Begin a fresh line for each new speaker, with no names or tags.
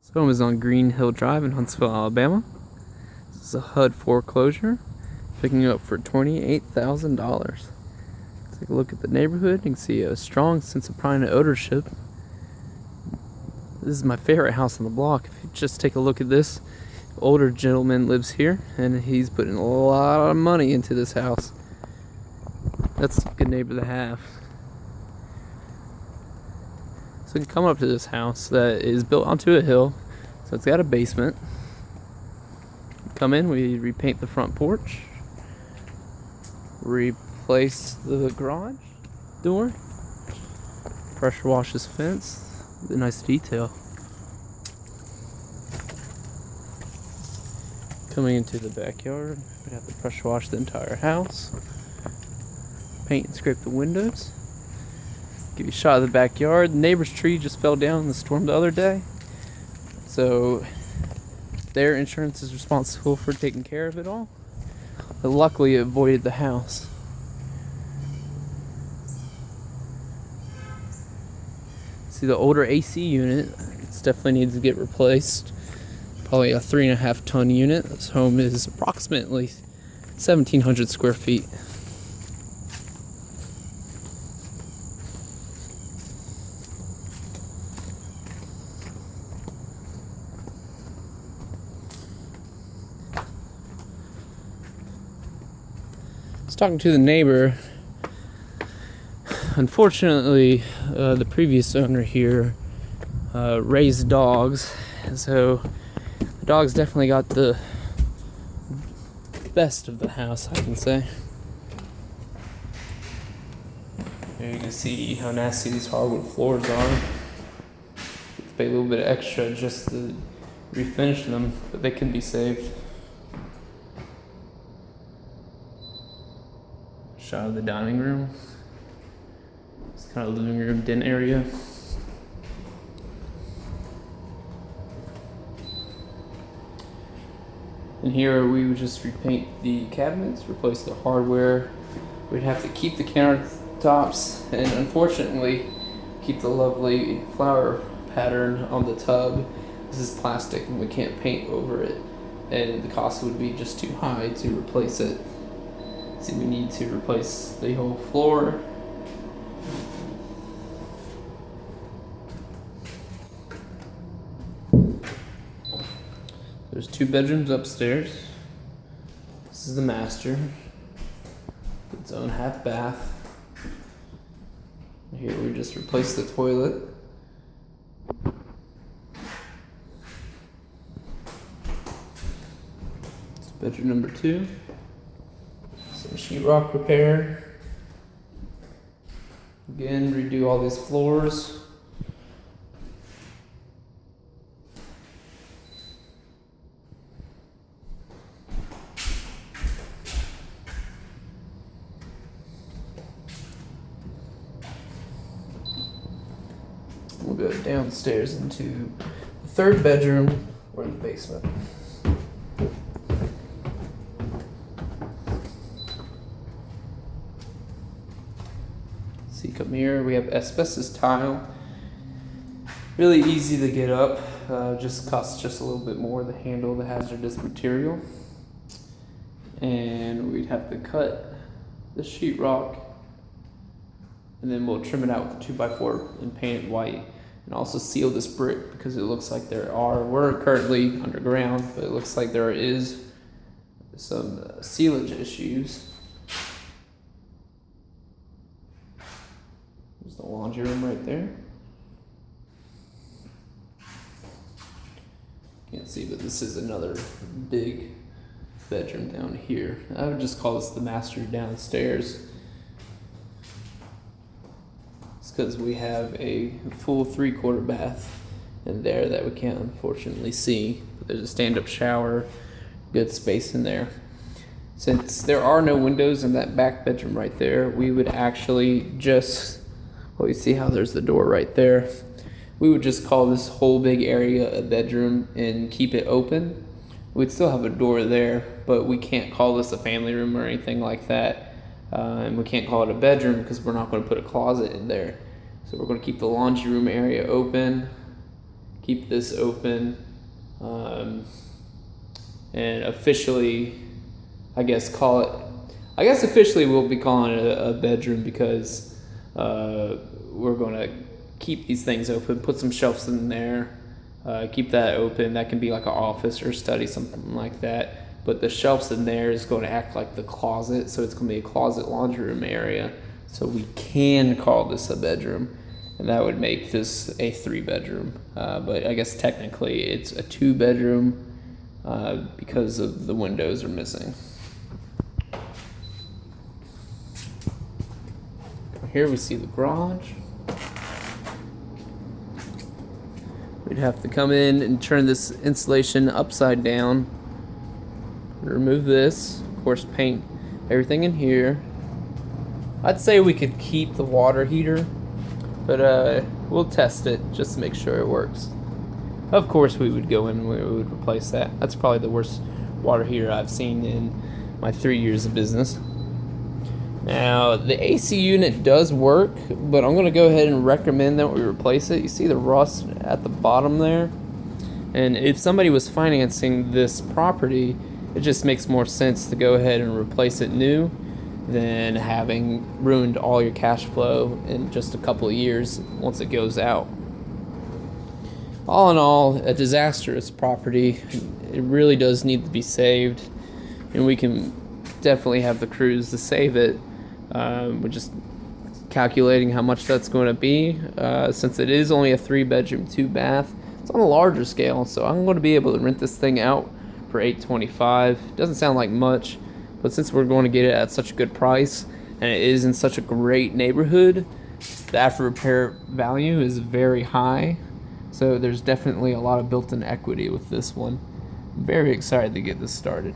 This home is on Greenhill Drive in Huntsville, Alabama. This is a HUD foreclosure, picking it up for $28,000. Take a look at the neighborhood. You can see a strong sense of pride and ownership. This is my favorite house on the block. If you just take a look at this, older gentleman lives here, and he's putting a lot of money into this house. That's a good neighbor to have. So you can come up to this house that is built onto a hill, so it's got a basement. Come in, we repaint the front porch, replace the garage door, pressure wash this fence. A nice detail. Coming into the backyard, we have to pressure wash the entire house, paint and scrape the windows. Give you a shot of the backyard. The neighbor's tree just fell down in the storm the other day, so their insurance is responsible for taking care of it all. But luckily it avoided the house. See the older AC unit, it definitely needs to get replaced. Probably a 3.5 ton unit. This home is approximately 1,700 square feet. I was talking to the neighbor. Unfortunately, the previous owner here raised dogs, and so the dogs definitely got the best of the house, I can say. Here you can see how nasty these hardwood floors are. You have to pay a little bit extra just to refinish them, but they can be saved. Shot of the dining room. It's kind of living room den area. And here we would just repaint the cabinets, replace the hardware. We'd have to keep the countertops and unfortunately keep the lovely flower pattern on the tub. This is plastic and we can't paint over it, and the cost would be just too high to replace it. So we need to replace the whole floor. There's 2 bedrooms upstairs. This is the master. Its own half bath. Here we just replaced the toilet. It's bedroom number 2. Some sheetrock repair. Again, redo all these floors. We'll go downstairs into the 3rd bedroom or the basement. See, come here, we have asbestos tile. Really easy to get up, just costs just a little bit more to handle the hazardous material. And we'd have to cut the sheetrock, and then we'll trim it out with a 2x4 and paint it white, and also seal this brick because it looks like we're currently underground, but it looks like there is some sealage issues. There's the laundry room right there. Can't see, but this is another big bedroom down here. I would just call this the master downstairs. Because we have a full 3/4 bath in there that we can't unfortunately see, but there's a stand-up shower, good space in there. Since there are no windows in that back bedroom right there, we would actually just, well, you see how there's the door right there, we would just call this whole big area a bedroom and keep it open. We'd still have a door there, but we can't call this a family room or anything like that. And we can't call it a bedroom because we're not going to put a closet in there. So we're going to keep the laundry room area open, keep this open, and officially, officially we'll be calling it a bedroom, because we're going to keep these things open, put some shelves in there, keep that open. That can be like an office or study, something like that. But the shelves in there is going to act like the closet, so it's going to be a closet laundry room area. So we can call this a bedroom, and that would make this a 3-bedroom. But I guess technically it's a 2-bedroom because of the windows are missing. Here we see the garage. We'd have to come in and turn this insulation upside down. Remove this, of course, paint everything in here. I'd say we could keep the water heater, but we'll test it just to make sure it works. Of course, we would go in and we would replace that. That's probably the worst water heater I've seen in my 3 years of business. Now, the AC unit does work, but I'm going to go ahead and recommend that we replace it. You see the rust at the bottom there? And if somebody was financing this property, it just makes more sense to go ahead and replace it new than having ruined all your cash flow in just a couple of years once it goes out. All in all, a disastrous property. It really does need to be saved, and we can definitely have the crews to save it. We're just calculating how much that's going to be. Since it is only a 3-bedroom, 2-bath, it's on a larger scale, so I'm going to be able to rent this thing out for $825. Doesn't sound like much, but since we're going to get it at such a good price and it is in such a great neighborhood, the after repair value is very high. So there's definitely a lot of built-in equity with this one. I'm very excited to get this started.